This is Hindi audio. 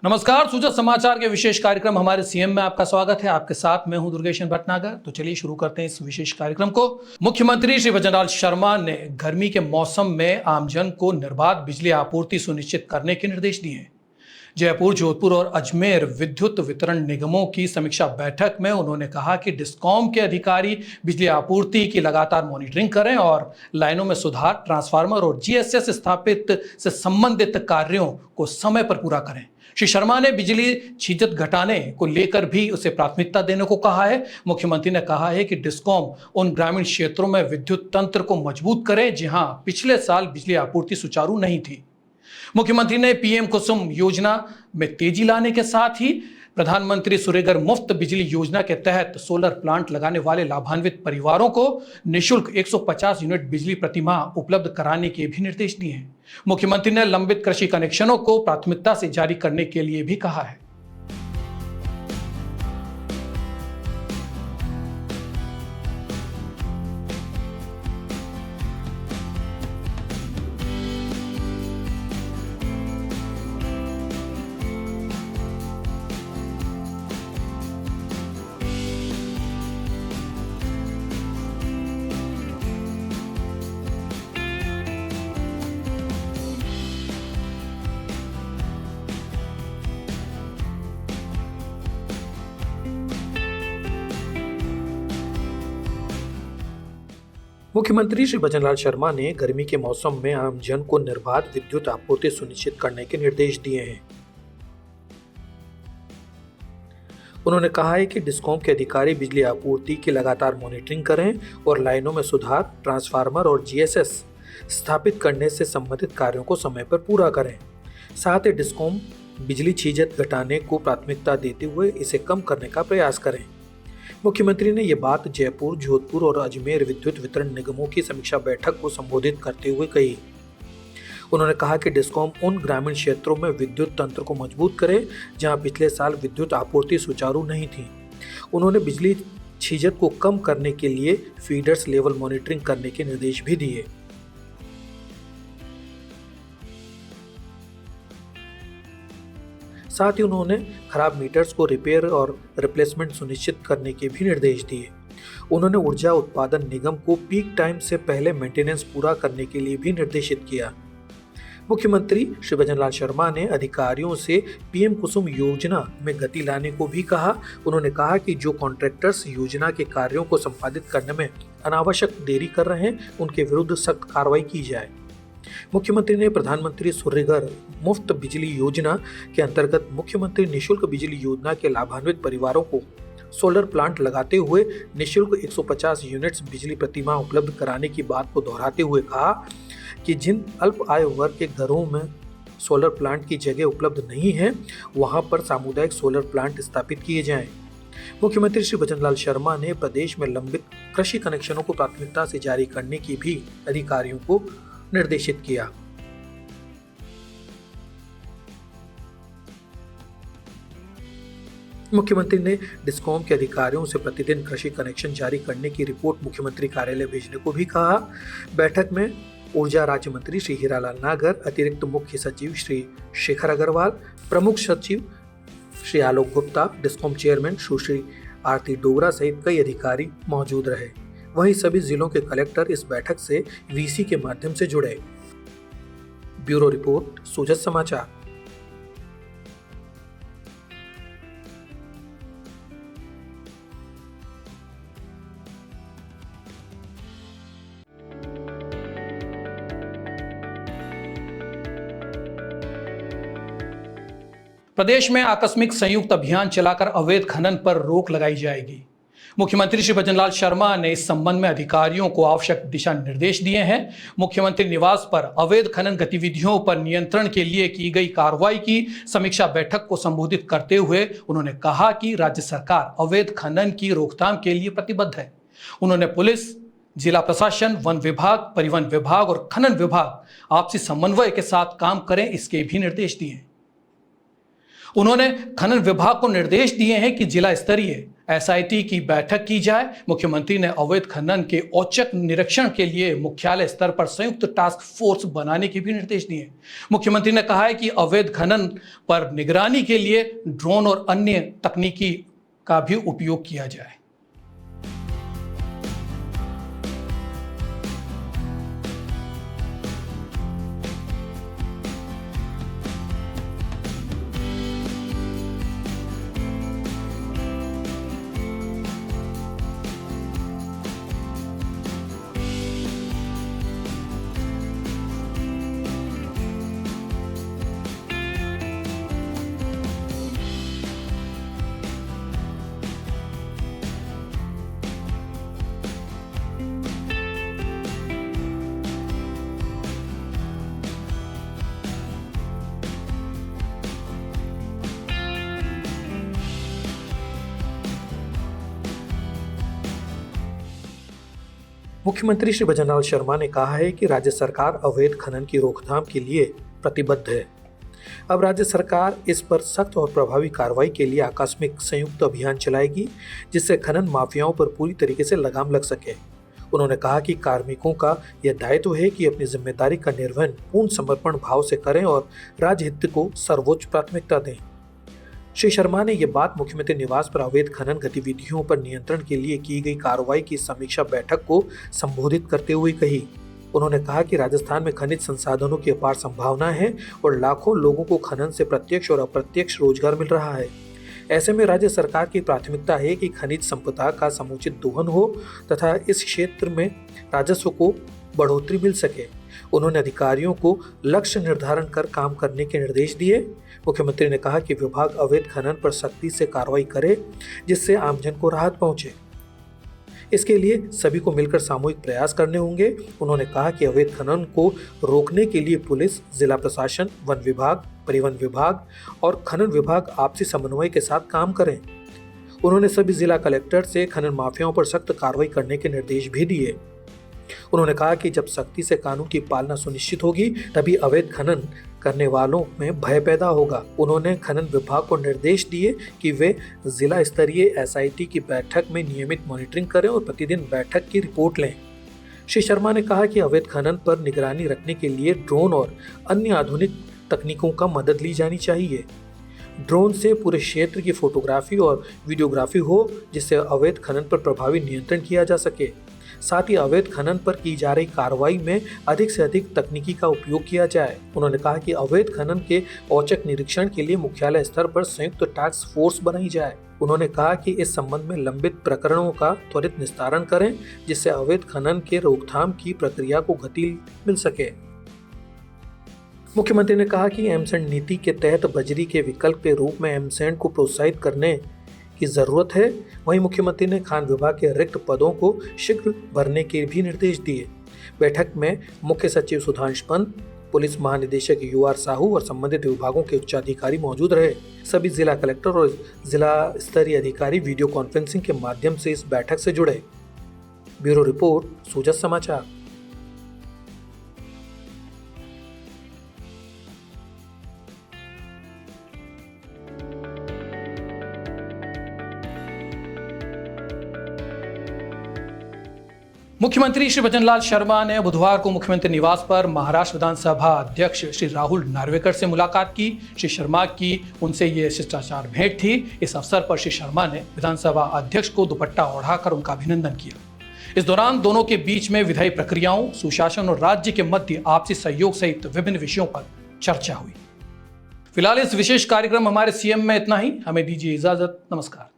नमस्कार। सूचना समाचार के विशेष कार्यक्रम हमारे सीएम में आपका स्वागत है। आपके साथ मैं हूं दुर्गेशन भटनागर। तो चलिए शुरू करते हैं इस विशेष कार्यक्रम को। मुख्यमंत्री श्री भजनलाल शर्मा ने गर्मी के मौसम में आमजन को निर्बाध बिजली आपूर्ति सुनिश्चित करने के निर्देश दिए हैं। जयपुर, जोधपुर और अजमेर विद्युत वितरण निगमों की समीक्षा बैठक में उन्होंने कहा कि डिस्कॉम के अधिकारी बिजली आपूर्ति की लगातार मॉनिटरिंग करें और लाइनों में सुधार, ट्रांसफार्मर और जीएसएस स्थापित से संबंधित कार्यों को समय पर पूरा करें। श्री शर्मा ने बिजली छीजत घटाने को लेकर भी उसे प्राथमिकता देने को कहा है। मुख्यमंत्री ने कहा है कि डिस्कॉम उन ग्रामीण क्षेत्रों में विद्युत तंत्र को मजबूत करे जहां पिछले साल बिजली आपूर्ति सुचारू नहीं थी। मुख्यमंत्री ने पीएम कुसुम योजना में तेजी लाने के साथ ही प्रधानमंत्री सूर्यघर मुफ्त बिजली योजना के तहत सोलर प्लांट लगाने वाले लाभान्वित परिवारों को निःशुल्क 150 यूनिट बिजली प्रतिमाह उपलब्ध कराने के भी निर्देश दिए हैं। मुख्यमंत्री ने लंबित कृषि कनेक्शनों को प्राथमिकता से जारी करने के लिए भी कहा है। मुख्यमंत्री श्री भजनलाल शर्मा ने गर्मी के मौसम में आमजन को निर्बाध विद्युत आपूर्ति सुनिश्चित करने के निर्देश दिए हैं। उन्होंने कहा है कि डिस्कॉम के अधिकारी बिजली आपूर्ति की लगातार मॉनिटरिंग करें और लाइनों में सुधार, ट्रांसफार्मर और जीएसएस स्थापित करने से संबंधित कार्यों को समय पर पूरा करें। साथ ही डिस्कॉम बिजली छीजत घटाने को प्राथमिकता देते हुए इसे कम करने का प्रयास करें। मुख्यमंत्री ने ये बात जयपुर, जोधपुर और अजमेर विद्युत वितरण निगमों की समीक्षा बैठक को संबोधित करते हुए कही। उन्होंने कहा कि डिस्कॉम उन ग्रामीण क्षेत्रों में विद्युत तंत्र को मजबूत करे जहां पिछले साल विद्युत आपूर्ति सुचारू नहीं थी। उन्होंने बिजली छीजत को कम करने के लिए फीडर्स लेवल मॉनिटरिंग करने के निर्देश भी दिए। साथ ही उन्होंने खराब मीटर्स को रिपेयर और रिप्लेसमेंट सुनिश्चित करने के भी निर्देश दिए। उन्होंने ऊर्जा उत्पादन निगम को पीक टाइम से पहले मेंटेनेंस पूरा करने के लिए भी निर्देशित किया। मुख्यमंत्री श्री भजनलाल शर्मा ने अधिकारियों से पीएम कुसुम योजना में गति लाने को भी कहा। उन्होंने कहा कि जो कॉन्ट्रैक्टर्स योजना के कार्यों को संपादित करने में अनावश्यक देरी कर रहे हैं, उनके विरुद्ध सख्त कार्रवाई की जाए। मुख्यमंत्री ने प्रधानमंत्री सूर्यघर मुफ्त बिजली योजना के अंतर्गत मुख्यमंत्री निःशुल्क बिजली योजना के लाभान्वित परिवारों को सोलर प्लांट लगाते हुए निःशुल्क 150 यूनिट्स बिजली प्रतिमाह उपलब्ध कराने की बात को दोहराते हुए कहा कि जिन अल्प आय वर्ग के घरों में सोलर प्लांट की जगह उपलब्ध नहीं है, वहां पर सामुदायिक सोलर प्लांट स्थापित किए जाएं। मुख्यमंत्री श्री भजनलाल शर्मा ने प्रदेश में लंबित कृषि कनेक्शनों को प्राथमिकता से जारी करने की भी अधिकारियों को निर्देशित किया। मुख्यमंत्री ने डिस्कॉम के अधिकारियों से प्रतिदिन कृषि कनेक्शन जारी करने की रिपोर्ट मुख्यमंत्री कार्यालय भेजने को भी कहा। बैठक में ऊर्जा राज्य मंत्री श्री हीरालाल नागर, अतिरिक्त मुख्य सचिव श्री शेखर अग्रवाल, प्रमुख सचिव श्री आलोक गुप्ता, डिस्कॉम चेयरमैन सुश्री आरती डोगरा सहित कई अधिकारी मौजूद रहे। वहीं सभी जिलों के कलेक्टर इस बैठक से वीसी के माध्यम से जुड़े। ब्यूरो रिपोर्ट, सूचना समाचार। प्रदेश में आकस्मिक संयुक्त अभियान चलाकर अवैध खनन पर रोक लगाई जाएगी। मुख्यमंत्री श्री भजनलाल शर्मा ने इस संबंध में अधिकारियों को आवश्यक दिशा निर्देश दिए हैं। मुख्यमंत्री निवास पर अवैध खनन गतिविधियों पर नियंत्रण के लिए की गई कार्रवाई की समीक्षा बैठक को संबोधित करते हुए उन्होंने कहा कि राज्य सरकार अवैध खनन की रोकथाम के लिए प्रतिबद्ध है। उन्होंने पुलिस, जिला प्रशासन, वन विभाग, परिवहन विभाग और खनन विभाग आपसी समन्वय के साथ काम करें, इसके भी निर्देश दिए। उन्होंने खनन विभाग को निर्देश दिए हैं कि जिला स्तरीय एसआईटी की बैठक की जाए। मुख्यमंत्री ने अवैध खनन के औचक निरीक्षण के लिए मुख्यालय स्तर पर संयुक्त टास्क फोर्स बनाने के भी निर्देश दिए। मुख्यमंत्री ने कहा है कि अवैध खनन पर निगरानी के लिए ड्रोन और अन्य तकनीकी का भी उपयोग किया जाए। मुख्यमंत्री श्री भजनलाल शर्मा ने कहा है कि राज्य सरकार अवैध खनन की रोकथाम के लिए प्रतिबद्ध है। अब राज्य सरकार इस पर सख्त और प्रभावी कार्रवाई के लिए आकस्मिक संयुक्त अभियान चलाएगी, जिससे खनन माफियाओं पर पूरी तरीके से लगाम लग सके। उन्होंने कहा कि कार्मिकों का यह दायित्व है कि अपनी जिम्मेदारी का निर्वहन पूर्ण समर्पण भाव से करें और राज्य हित को सर्वोच्च प्राथमिकता दें। श्री शर्मा ने यह बात मुख्यमंत्री निवास पर अवैध खनन गतिविधियों पर नियंत्रण के लिए की गई कार्रवाई की समीक्षा बैठक को संबोधित करते हुए कही। उन्होंने कहा कि राजस्थान में खनिज संसाधनों की अपार संभावना है और लाखों लोगों को खनन से प्रत्यक्ष और अप्रत्यक्ष रोजगार मिल रहा है। ऐसे में राज्य सरकार की प्राथमिकता है कि खनिज संपदा का समुचित दोहन हो तथा इस क्षेत्र में राजस्व को बढ़ोतरी मिल सके। उन्होंने अधिकारियों को लक्ष्य निर्धारण कर काम करने के निर्देश दिए। मुख्यमंत्री ने कहा कि विभाग अवैध खनन पर सख्ती से कार्रवाई करे, जिससे आमजन को राहत पहुंचे। इसके लिए सभी को मिलकर सामूहिक प्रयास करने होंगे। उन्होंने कहा कि अवैध खनन को रोकने के लिए पुलिस, जिला प्रशासन, वन विभाग, परिवहन विभाग और खनन विभाग आपसी समन्वय के साथ काम करें। उन्होंने सभी जिला कलेक्टर से खनन माफियाओं पर सख्त कार्रवाई करने के निर्देश भी दिए। उन्होंने कहा कि जब सख्ती से कानून की पालना सुनिश्चित होगी, तभी अवैध खनन करने वालों में भय पैदा होगा। उन्होंने खनन विभाग को निर्देश दिए कि वे जिला स्तरीय एसआईटी की बैठक में नियमित मॉनिटरिंग करें और प्रतिदिन बैठक की रिपोर्ट लें। श्री शर्मा ने कहा कि अवैध खनन पर निगरानी रखने के लिए ड्रोन और अन्य आधुनिक तकनीकों का मदद ली जानी चाहिए। ड्रोन से पूरे क्षेत्र की फोटोग्राफी और वीडियोग्राफी हो, जिससे अवैध खनन पर प्रभावी नियंत्रण किया जा सके। साथ ही अवैध खनन पर की जा रही कार्रवाई में अधिक से अधिक तकनीकी का उपयोग किया जाए। उन्होंने कहा कि अवैध खनन के औचक निरीक्षण के लिए मुख्यालय स्तर पर संयुक्त टास्क फोर्स बनाई जाए। उन्होंने कहा कि इस संबंध में लंबित प्रकरणों का त्वरित निस्तारण करें, जिससे अवैध खनन के रोकथाम की प्रक्रिया को गति मिल सके। मुख्यमंत्री ने कहा कि एमसैंड नीति के तहत बजरी के विकल्प के रूप में एमसैंड को प्रोत्साहित करने की जरूरत है। वहीं मुख्यमंत्री ने खान विभाग के रिक्त पदों को शीघ्र भरने के भी निर्देश दिए। बैठक में मुख्य सचिव सुधांश पंत, पुलिस महानिदेशक UR साहू और संबंधित विभागों के उच्चाधिकारी मौजूद रहे। सभी जिला कलेक्टर और जिला स्तरीय अधिकारी वीडियो कॉन्फ्रेंसिंग के माध्यम से इस बैठक से जुड़े। ब्यूरो रिपोर्ट, सूजत समाचार। मुख्यमंत्री श्री भजनलाल शर्मा ने बुधवार को मुख्यमंत्री निवास पर महाराष्ट्र विधानसभा अध्यक्ष श्री राहुल नार्वेकर से मुलाकात की। श्री शर्मा की उनसे ये शिष्टाचार भेंट थी। इस अवसर पर श्री शर्मा ने विधानसभा अध्यक्ष को दुपट्टा ओढ़ाकर उनका अभिनंदन किया। इस दौरान दोनों के बीच में विधायी प्रक्रियाओं, सुशासन और राज्य के मध्य आपसी सहयोग सहित विभिन्न विषयों पर चर्चा हुई। फिलहाल इस विशेष कार्यक्रम हमारे CM में इतना ही। हमें दीजिए इजाजत। नमस्कार।